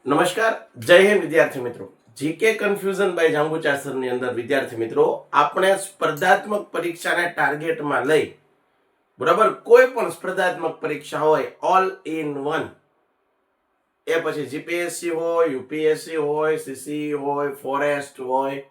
નમસ્કાર, જય હિન્દ વિદ્યાર્થી મિત્રો. જીકે કન્ફ્યુઝન બાય જાંબુચા સરની અંદર વિદ્યાર્થી મિત્રો આપણે સ્પર્ધાત્મક પરીક્ષાને ટાર્ગેટમાં લઈ બરાબર કોઈ પણ સ્પર્ધાત્મક પરીક્ષા હોય ઓલ ઇન વન, એ પછી જીપીએસસી હોય, યુપીએસસી હોય, સીસી હોય, ફોરેસ્ટ હોય,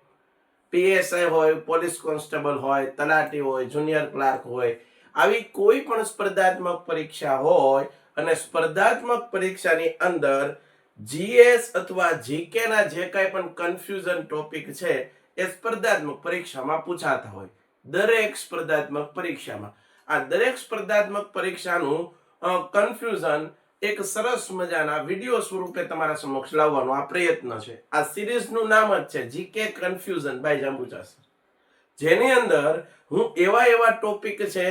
પીએસઆઈ હોય, પોલીસ કોન્સ્ટેબલ હોય, તલાટી હોય, જુનિયર ક્લાર્ક હોય, આવી કોઈ પણ સ્પર્ધાત્મક પરીક્ષા હોય અને સ્પર્ધાત્મક પરીક્ષાની અંદર જીએસ અથવા જીકે ના જે કાંઈ પણ કન્ફ્યુઝન ટોપિક છે એ સ્પર્ધાત્મક પરીક્ષામાં પૂછાતા હોય. દરેક સ્પર્ધાત્મક પરીક્ષામાં આ દરેક સ્પર્ધાત્મક પરીક્ષાનું કન્ફ્યુઝન એક સરસ મજાના વિડિયો સ્વરૂપે તમારા સમક્ષ લાવવાનો આ પ્રયત્ન છે. આ સિરીઝનું નામ જ છે GK confusion by Jambucha sir, જેની અંદર હું એવા ટોપિક છે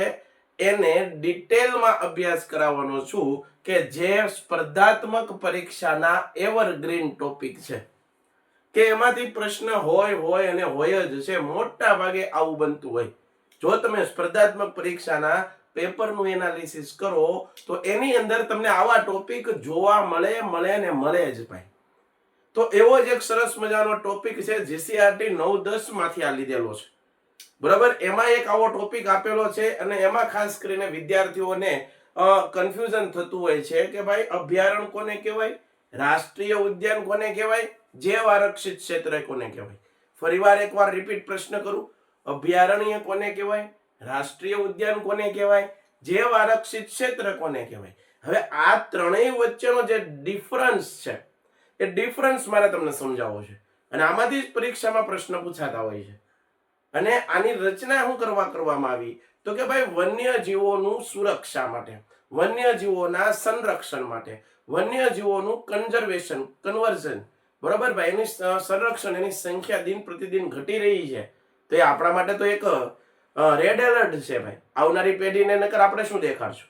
એને ડિટેલમાં અભ્યાસ કરાવવાનો છું કે જે સ્પર્ધાત્મક પરીક્ષાના એવરગ્રીન ટોપિક છે, કે એમાંથી પ્રશ્ન હોય અને હોય જ છે. મોટા ભાગે આવું બનતું હોય. જો તમે સ્પર્ધાત્મક પરીક્ષાના પેપરનું એનાલિસિસ કરો તો એની અંદર તમને આવા ટોપિક જોવા મળે જ ભાઈ. તો એવો જ એક સરસ મજાનો ટોપિક છે જીસીઆરટી 9-10 માંથી આ લીધેલો છે બરાબર. એમાં એક આવો ટોપિક આપેલો છે અને એમાં ખાસ કરીને વિદ્યાર્થીઓને કન્ફ્યુઝન થતું હોય છે કે ભાઈ અભયારણ્ય કોને કહેવાય, રાષ્ટ્રીય ઉદ્યાન કોને કહેવાય, જૈવ આરક્ષિત ક્ષેત્ર કોને કહેવાય. ફરીવાર એકવાર રિપીટ પ્રશ્ન કરું, અભયારણ્ય કોને કહેવાય, રાષ્ટ્રીય ઉદ્યાન કોને કહેવાય, જૈવ આરક્ષિત ક્ષેત્ર કોને કહેવાય. હવે આ ત્રણેય વચ્ચેનો જે ડિફરન્સ છે એ ડિફરન્સ મારે તમને સમજાવવો છે અને આમાંથી જ પરીક્ષામાં પ્રશ્ન પૂછાતા હોય છે. અને આની રચના શું કરવામાં આવી તો કે ભાઈ વન્યજીવોનું સુરક્ષા માટે, વન્યજીવોના સંરક્ષણ માટે, વન્યજીવોનું કન્વર્ઝન બરાબર ભાઈ. એની સંરક્ષણ, એની સંખ્યા દિન પ્રતિદિન ઘટી રહી છે તો એ આપણા માટે તો એક રેડ એલર્ટ છે ભાઈ. આવનારી પેઢીને નકર આપણે શું દેખાડશું,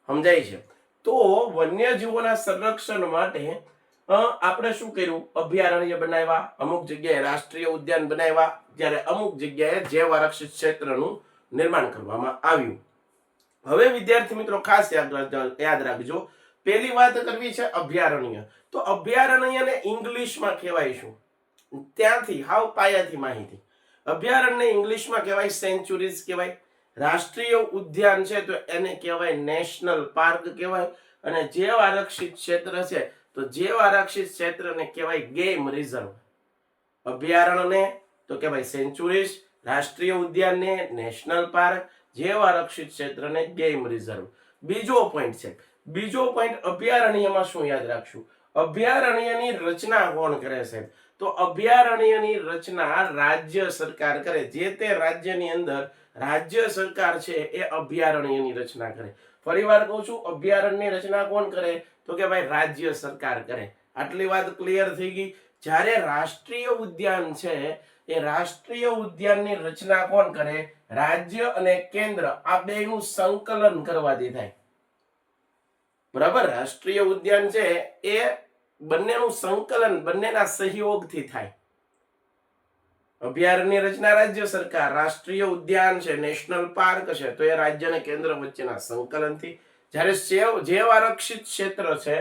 સમજાય છે. તો વન્યજીવોના સંરક્ષણ માટે આપણે શું કર્યું, અભયારણ્ય બનાવ્યા, અમુક જગ્યાએ રાષ્ટ્રીય ઉદ્યાન બનાવ્યા, જ્યારે અમુક જગ્યાએ જૈવ આરક્ષિત ક્ષેત્રનું નિર્માણ કરવામાં આવ્યું. હવે વિદ્યાર્થી મિત્રો ખાસ યાદ રાખજો, પહેલી વાત કરવી છે અભયારણ્ય. તો અભયારણ્યને ઇંગ્લિશમાં કહેવાય શું, ત્યાંથી હાવ પાયાથી માહિતી. અભયારણ્યને ઇંગ્લિશમાં કહેવાય સેન્ચ્યુરીઝ કહેવાય. રાષ્ટ્રીય ઉદ્યાન છે તો એને કહેવાય નેશનલ પાર્ક કહેવાય. અને જૈવ આરક્ષિત ક્ષેત્ર છે તો જૈવ આરક્ષિત ક્ષેત્રને કહેવાય ગેમ રિઝર્વ. અભયારણ્યને તો કહેવાય સેન્ચ્યુરીઝ, રાષ્ટ્રીય ઉદ્યાનને નેશનલ પાર્ક, જૈવ આરક્ષિત ક્ષેત્રને ગેમ રિઝર્વ. બીજો પોઈન્ટ છે, બીજો પોઈન્ટ અભયારણ્યમાં શું યાદ રાખશું, અભયારણ્યની રચના કોણ કરે છે તો અભયારણ્યની રચના રાજ્ય સરકાર કરે. જે તે રાજ્યની અંદર રાજ્ય સરકાર છે એ અભયારણ્યની રચના કરે. ફરીવાર કહું છું, અભયારણ્યની રચના કોણ કરે તો કે ભાઈ રાજ્ય સરકાર કરે. આટલી વાત ક્લિયર થઈ ગઈ. જ્યારે રાષ્ટ્રીય ઉદ્યાન છે એ રાષ્ટ્રીય ઉદ્યાનની રચના કોણ કરે, રાજ્ય અને કેન્દ્ર આ બેનું સંકલન કરવાથી થાય બરાબર. રાષ્ટ્રીય ઉદ્યાન છે એ બંનેનું સંકલન, બંનેના સહયોગથી થાય. અભયારણ્યની રચના રાજ્ય સરકાર, રાષ્ટ્રીય ઉદ્યાન છે, નેશનલ પાર્ક છે તો એ રાજ્ય અને કેન્દ્ર વચ્ચેના સંકલનથી. જ્યારે જૈવ આરક્ષિત ક્ષેત્ર છે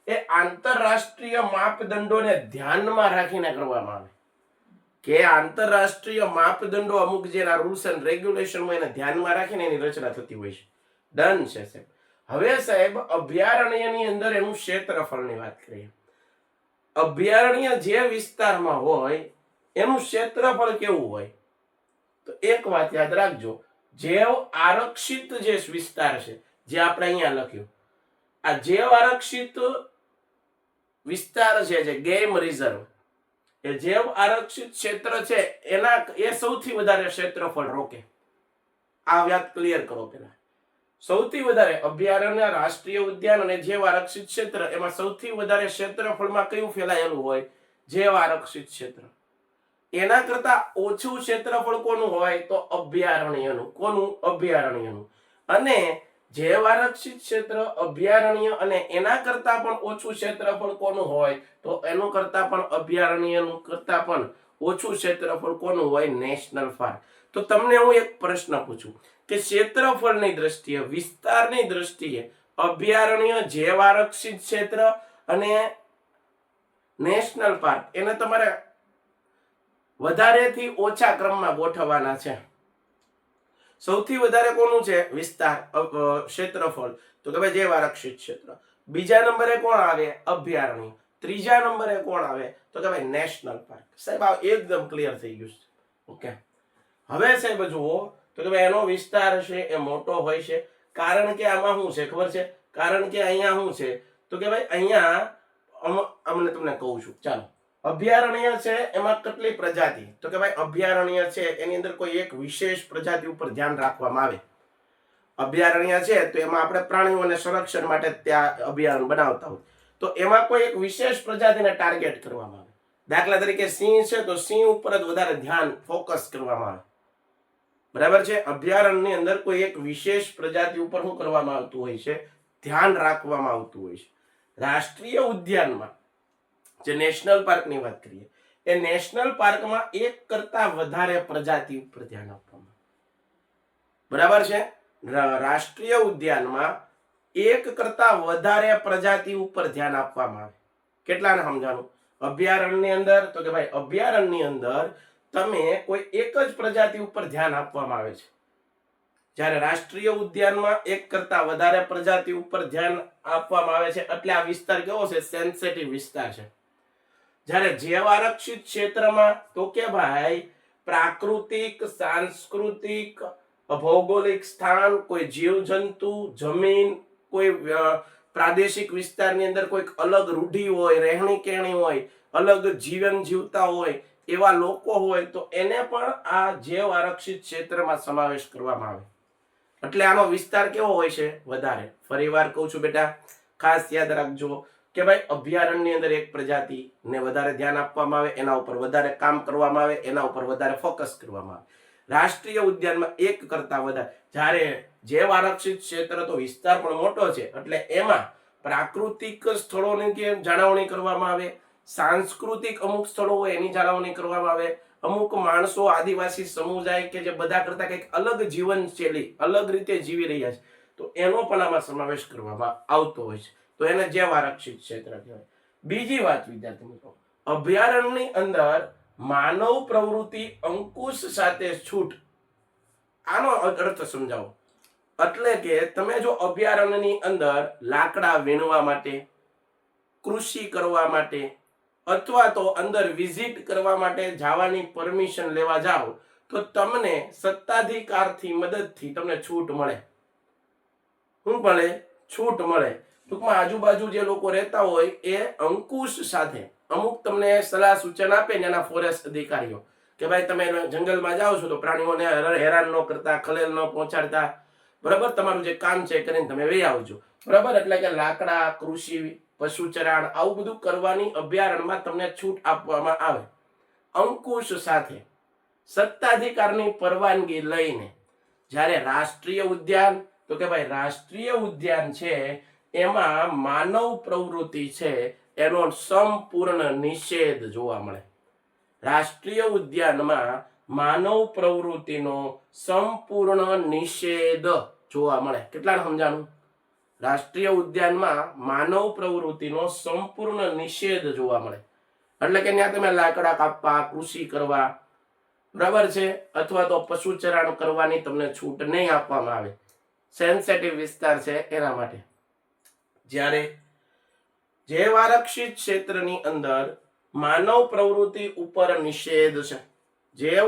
એ આંતરરાષ્ટ્રીય માપદંડોને ધ્યાનમાં રાખીને કરવામાં આવે, કે આંતરરાષ્ટ્રીય માપદંડો અમુક જેના રૂલ્સ એન્ડ રેગ્યુલેશન હોય એને ધ્યાનમાં રાખીને એની રચના થતી હોય છે. ડન છે સાહેબ. હવે સાહેબ અભયારણ્યની અંદર એનું ક્ષેત્રફળની વાત કરીએ. અભયારણ્ય જે વિસ્તારમાં હોય એનું ક્ષેત્રફળ કેવું હોય તો એક વાત યાદ રાખજો, જૈવ આરક્ષિત જે વિસ્તાર છે જે આપણે અહીંયા લખ્યું, આ જૈવ આરક્ષિત વિસ્તાર છે જે ગેમ રિઝર્વ, એ જૈવ આરક્ષિત ક્ષેત્ર છે એ સૌથી વધારે ક્ષેત્રફળ રોકે. આ વાત ક્લિયર કરો પેલા. સૌથી વધારે અભયારણ્ય, રાષ્ટ્રીય ઉદ્યાન અને જૈવ આરક્ષિત ક્ષેત્ર, એમાં સૌથી વધારે ક્ષેત્રફળમાં કયું ફેલાયેલું હોય, જૈવ આરક્ષિત ક્ષેત્ર. એના કરતા ઓછું ક્ષેત્રફળ કોનું હોય તો અભયારણ્યનું. કોનું? અભયારણ્યનું. અને જૈવ આરક્ષિત ક્ષેત્ર, અભયારણ્ય અને એના કરતા પણ ઓછું ક્ષેત્રફળ કોનું હોય તો એનું કરતા પણ અભયારણ્યનું કરતા પણ ઓછું ક્ષેત્રફળ કોનું હોય, નેશનલ પાર્ક. તો તમને હું એક પ્રશ્ન પૂછું કે ક્ષેત્રફળની દ્રષ્ટિએ, વિસ્તારની દ્રષ્ટિએ અભયારણ્ય, જૈવ આરક્ષિત ક્ષેત્ર અને નેશનલ પાર્ક એને તમારે વધારેથી ઓછા ક્રમમાં ગોઠવવાના છે. સૌથી વધારે કોનું છે વિસ્તાર ક્ષેત્રફળ તો કે ભાઈ જૈવ આરક્ષિત ક્ષેત્ર. બીજા નંબરે કોણ આવે અભયારણ્ય. ત્રીજા નંબરે કોણ આવે તો કે ભાઈ નેશનલ પાર્ક. સાહેબ આ એકદમ ક્લિયર થઈ ગયું છે. ઓકે, હવે સાહેબ જુઓ તો કે ભાઈ એનો વિસ્તાર છે એ મોટો હોય છે. કારણ કે આમાં શું છે ખબર છે? કારણ કે અહીંયા શું છે તો કે ભાઈ અહીંયા અમને તમને કહું છું. ચાલો, અભયારણ્ય છે એમાં કેટલી પ્રજાતિ તો કે ભાઈ અભયારણ્ય છે એની અંદર કોઈ એક વિશેષ પ્રજાતિ ઉપર ધ્યાન રાખવામાં આવે. અભયારણ્ય છે તો એમાં આપણે પ્રાણીઓને સંરક્ષણ માટે ત્યાં અભયારણ્ય બનાવતા હોય તો એમાં કોઈ એક વિશેષ પ્રજાતિને ટાર્ગેટ કરવામાં આવે. દાખલા તરીકે સિંહ છે તો સિંહ ઉપર જ વધારે ધ્યાન ફોકસ કરવામાં આવે. બરાબર છે? અભયારણ્યની અંદર કોઈ એક વિશેષ પ્રજાતિ ઉપર શું કરવામાં આવતું હોય છે? ધ્યાન રાખવામાં આવતું હોય છે. રાષ્ટ્રીય ઉદ્યાનમાં જે નેશનલ પાર્કની વાત કરીએ એ નેશનલ પાર્કમાં એક કરતા વધારે પ્રજાતિ ઉપર ધ્યાન આપવામાં આવે. બરાબર છે? રાષ્ટ્રીય ઉદ્યાનમાં એક કરતા વધારે પ્રજાતિ ઉપર ધ્યાન આપવામાં આવે. કેટલાને સમજાણું? અભયારણ્યની અંદર તો કે ભાઈ અભયારણ્યની અંદર તમે કોઈ એક જ પ્રજાતિ ઉપર ધ્યાન આપવામાં આવે છે. જ્યારે રાષ્ટ્રીય ઉદ્યાનમાં એક કરતા વધારે પ્રજાતિ ઉપર ધ્યાન આપવામાં આવે છે એટલે આ વિસ્તાર કેવો છે? સેન્સિટિવ વિસ્તાર છે. જ્યારે જૈવ આરક્ષિત ક્ષેત્રમાં તો કે ભાઈ પ્રાકૃતિક, સાંસ્કૃતિક, ભૌગોલિક સ્થાન, કોઈ જીવજંતુ, જમીન, કોઈ પ્રાદેશિક વિસ્તારની અંદર કોઈક અલગ રૂઢિ હોય, રહેણી કહેણી હોય, અલગ જીવન જીવતા હોય, એવા લોકો હોય તો એને પણ આ જૈવ આરક્ષિત ક્ષેત્રમાં સમાવેશ કરવામાં આવે. એટલે આનો વિસ્તાર કેવો હોય છે? વધારે. ફરીવાર કહું છું બેટા, ખાસ યાદ રાખજો કે ભાઈ અભયારણ્યની અંદર એક પ્રજાતિને વધારે ધ્યાન આપવામાં આવે, એના ઉપર વધારે કામ કરવામાં આવે, એના ઉપર વધારે ફોકસ કરવામાં આવે. રાષ્ટ્રીય ઉદ્યાનમાં એક કરતા વધારે. જ્યારે જૈવ આરક્ષિત ક્ષેત્ર તો વિસ્તાર પણ મોટો છે એટલે એમાં પ્રાકૃતિક સ્થળોની જાળવણી કરવામાં આવે, સાંસ્કૃતિક અમુક સ્થળો હોય એની જાળવણી કરવામાં આવે, અમુક માણસો આદિવાસી સમુદાય કે જે બધા કરતા કંઈક અલગ જીવનશૈલી, અલગ રીતે જીવી રહ્યા છે તો એનો પણ આમાં સમાવેશ કરવામાં આવતો હોય છે. તો એને જૈવ આરક્ષિત ક્ષેત્ર કહેવાય. બીજી વાત વિદ્યાર્થી મિત્રો, અભયારણ્યની અંદર માનવ પ્રવૃત્તિ અંકુશ સાથે છૂટ. આનો અર્થ સમજાવો. એટલે કે તમે જો અભયારણ્યની અંદર લાકડા વીણવા માટે, કૃષિ કરવા માટે અથવા તો અંદર વિઝિટ કરવા માટે જવાની પરમિશન લેવા જાઓ તો તમને સત્તાધિકારથી મદદથી તમને છૂટ મળે. શું મળે? છૂટ મળે. ટૂંકમાં આજુબાજુ જે લોકો રહેતા હોય એ અંકુશ સાથે અમુક તમને સલાહ સૂચન આપે ને એના ફોરેસ્ટ અધિકારીઓ કે ભાઈ તમે જંગલમાં જાઓ છો તો પ્રાણીઓને હેરાન ન કરતા, ખલેલ ન પહોંચાડતા. બરાબર? તમારું જે કામ છે કરીને તમે વહી આવજો. બરાબર? એટલે કે લાકડા, કૃષિ, પશુચરાણ આવું બધું કરવાની અભયારણ્યમાં તમને છૂટ આપવામાં આવે અંકુશ સાથે, સત્તાધિકારની પરવાનગી લઈને. જ્યારે રાષ્ટ્રીય ઉદ્યાન તો કે ભાઈ રાષ્ટ્રીય ઉદ્યાન છે એમાં માનવ પ્રવૃત્તિ છે એનો સંપૂર્ણ નિષેધ જોવા મળે. રાષ્ટ્રીય ઉદ્યાનમાં માનવ પ્રવૃત્તિનો સંપૂર્ણ નિષેધ જોવા મળે. કેટલાને સમજાણું? રાષ્ટ્રીય ઉદ્યાનમાં માનવ પ્રવૃત્તિનો સંપૂર્ણ નિષેધ જોવા મળે. એટલે કે ત્યાં તમે લાકડા કાપવા, કૃષિ કરવા, બરાબર છે, અથવા તો પશુચરાણ કરવાની તમને છૂટ નહીં આપવામાં આવે. સેન્સિટિવ વિસ્તાર છે એના માટે. જ્યારે જૈવ આરક્ષિત ક્ષેત્રની અંદર માનવ પ્રવૃત્તિ ઉપર નિષેધ છે. જૈવ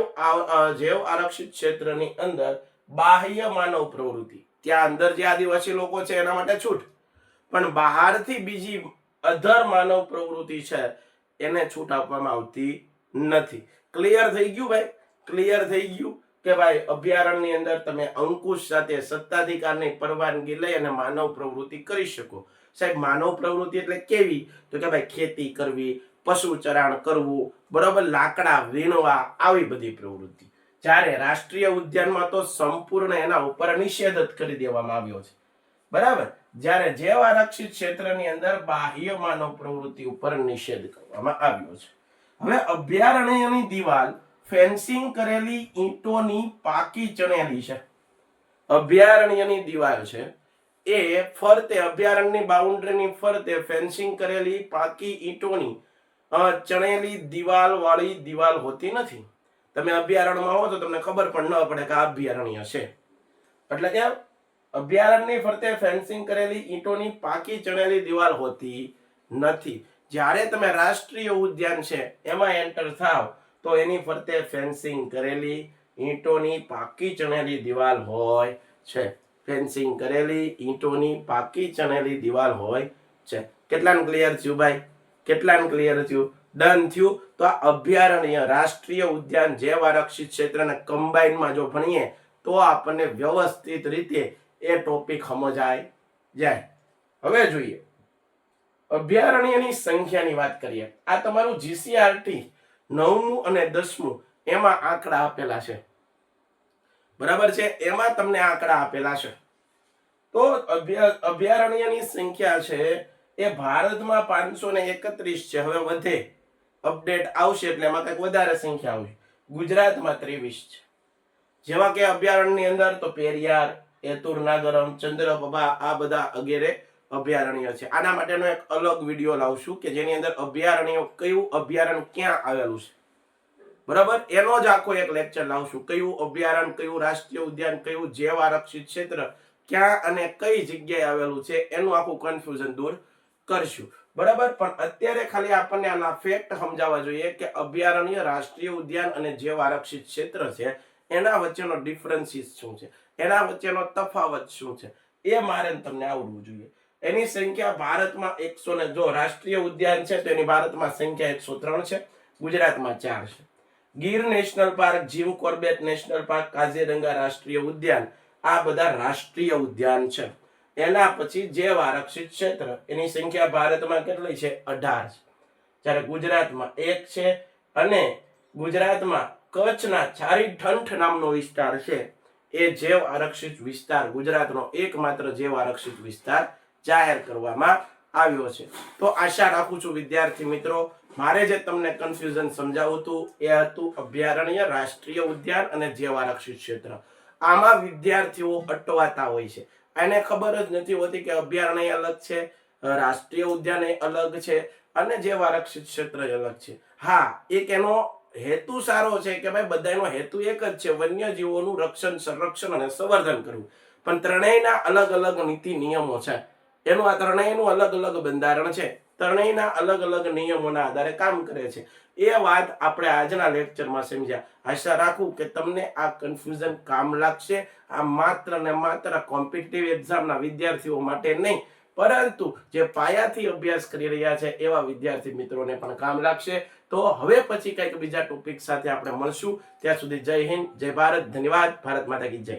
આરક્ષિત ક્ષેત્રની અંદર બાહ્ય માનવ પ્રવૃત્તિ, ત્યાં અંદર જે આદિવાસી લોકો છે એના માટે છૂટ, પણ બહારથી બીજી અધર માનવ પ્રવૃત્તિ છે એને છૂટ આપવામાં આવતી નથી. ક્લિયર થઈ ગયું ભાઈ? ક્લિયર થઈ ગયું કે ભાઈ અભયારણ્યની અંદર તમે અંકુશ સાથે સત્તાધિકારની પરવાનગી લઈ અને માનવ પ્રવૃત્તિ કરી શકો. સાહેબ માનવ પ્રવૃત્તિ એટલે કેવી? તો કે ભાઈ ખેતી કરવી, પશુચરાણ કરવું, બરાબર, લાકડા વીણવા, આવી બધી પ્રવૃત્તિ. જ્યારે રાષ્ટ્રીય ઉદ્યાનમાં તો સંપૂર્ણ એના ઉપર નિષેધ જ કરી દેવામાં આવ્યો છે. બરાબર? જ્યારે જૈવ આરક્ષિત ક્ષેત્રની અંદર બાહ્ય માનવ પ્રવૃત્તિ ઉપર નિષેધ કરવામાં આવ્યો છે. હવે અભયારણ્યની દિવાલ ફેન્સિંગ કરેલી ઈંટોની પાકી ચણેલી છે. અભયારણ્યની દિવાલ છે એ ફરતે અભયારણ્યની બાઉન્ડ્રીની ફરતે ફેન્સિંગ કરેલી પાકી ઈંટોની ચણેલી દિવાલ વાળી દિવાલ હોતી નથી. તમે અભયારણ્યમાં હો તો તમને ખબર પણ ન પડે કે આ અભયારણ્ય છે. એટલે કે અભયારણ્યની ફરતે ફેન્સિંગ કરેલી ઈંટોની પાકી ચણેલી દિવાલ હોતી નથી. જ્યારે તમે રાષ્ટ્રીય ઉદ્યાન છે એમાં એન્ટર થાવ તો એની ફરતે ફેન્સિંગ કરેલી ઈંટોની પાકી ચણેલી દિવાલ હોય છે. ફેન્સિંગ કરેલી ઈંટોની પાકી ચણેલી દિવાલ હોય છે. કેટલાને ક્લિયર થયું ભાઈ? કેટલાને ક્લિયર થયું? ડન થયું. તો આ અભયારણ્ય, રાષ્ટ્રીય ઉદ્યાન, જૈવ આરક્ષિત ક્ષેત્રને કમ્બાઈનમાં જો ભણીએ તો આપણને વ્યવસ્થિત રીતે એ ટોપિક સમજાય જાય. હવે જોઈએ અભયારણ્યની સંખ્યાની વાત કરીએ. આ તમારું જીસીઆરટી 9મું અને 10મું એમાં આંકડા આપેલા છે. બરાબર છે? એમાં તમને આંકડા આપેલા છે. તો અભયારણ્યની સંખ્યા છે એ ભારતમાં 531 છે. હવે વધે, અપડેટ આવશે એટલે એમાં કંઈક વધારે સંખ્યા આવશે. ગુજરાતમાં 23 છે. જેવા કે અભયારણ્યની અંદર તો પેરિયાર, એતુર નાગરમ, ચંદ્રપ્રભા આ બધા વગેરે અભયારણ્ય છે. આના માટેનો એક અલગ વિડીયો લાવશું કે જેની અંદર અભયારણ્ય, કયું અભયારણ્ય ક્યાં આવેલું છે, બરાબર, એનો જ આખો એક લેક્ચર લાવશું. કયું અભયારણ્ય, કયું રાષ્ટ્રીય ઉદ્યાન, કયું જૈવ આરક્ષિત ક્ષેત્ર ક્યાં અને કઈ જગ્યાએ આવેલું છે એનું આખું કન્ફ્યુઝન દૂર કરશું. બરાબર. પણ અત્યારે ખાલી આપણને આના ફેક્ટ સમજાવવા જોઈએ કે અભયારણ્ય, રાષ્ટ્રીય ઉદ્યાન અને જૈવ આરક્ષિત ક્ષેત્ર છે એના વચ્ચેનો ડિફરન્સીસ શું છે, એના વચ્ચેનો તફાવત શું છે એ મારે તમને આવડવું જોઈએ. એની સંખ્યા ભારતમાં 100 જો રાષ્ટ્રીય ઉદ્યાન છે તો એની ભારતમાં સંખ્યા 103 છે. ગુજરાતમાં 4 છે. Gir national park, Jim Corbett national park, Kaziranga રાષ્ટ્રીય ઉદ્યાન આ બધા રાષ્ટ્રીય ઉદ્યાન છે. એના પછી જૈવ આરક્ષિત ક્ષેત્ર એની સંખ્યા ભારતમાં કેટલી છે? 18 છે. જ્યારે ગુજરાતમાં 1 છે. અને ગુજરાતમાં કચ્છના ચારીઠંઠ નામનો વિસ્તાર છે એ જૈવ આરક્ષિત વિસ્તાર, ગુજરાતનો એકમાત્ર જૈવ આરક્ષિત વિસ્તાર જાહેર કરવામાં આવ્યો છે. તો આશા રાખું છું વિદ્યાર્થી મિત્રો મારે જે તમને કન્ફ્યુઝન સમજાવું હતું એ હતું અભયારણ્ય, રાષ્ટ્રીય ઉદ્યાન અને જૈવ આરક્ષિત ક્ષેત્ર. આમાં વિદ્યાર્થીઓ અટવાતા હોય છે. એને ખબર જ નથી હોતી કે અભયારણ્ય અલગ છે, રાષ્ટ્રીય ઉદ્યાન અલગ છે અને જૈવ આરક્ષિત ક્ષેત્ર અલગ છે. હા, એક એનો હેતુ સારો છે કે ભાઈ બધાનો હેતુ એક જ છે, વન્યજીવોનું રક્ષણ, સંરક્ષણ અને સંવર્ધન કરવું. પણ ત્રણેયના અલગ અલગ નીતિ નિયમો છે. એનું આ ત્રણેયનું અલગ અલગ બંધારણ છે. ત્રણેયના અલગ અલગ નિયમોના આધારે કામ કરે છે. એ વાત આપણે આજના લેક્ચરમાં સમજ્યા. આશા રાખું કે તમને આ કન્ફ્યુઝન કામ લાગશે. આ માત્ર ને માત્ર કોમ્પિટિટિવ એક્ઝામના વિદ્યાર્થીઓ માટે નહીં, પરંતુ જે પાયાથી અભ્યાસ કરી રહ્યા છે એવા વિદ્યાર્થી મિત્રોને પણ કામ લાગશે. તો હવે પછી કંઈક બીજા ટોપિક સાથે આપણે મળશું. ત્યાં સુધી જય હિન્દ, જય ભારત, ધન્યવાદ. ભારત માતા કી જય.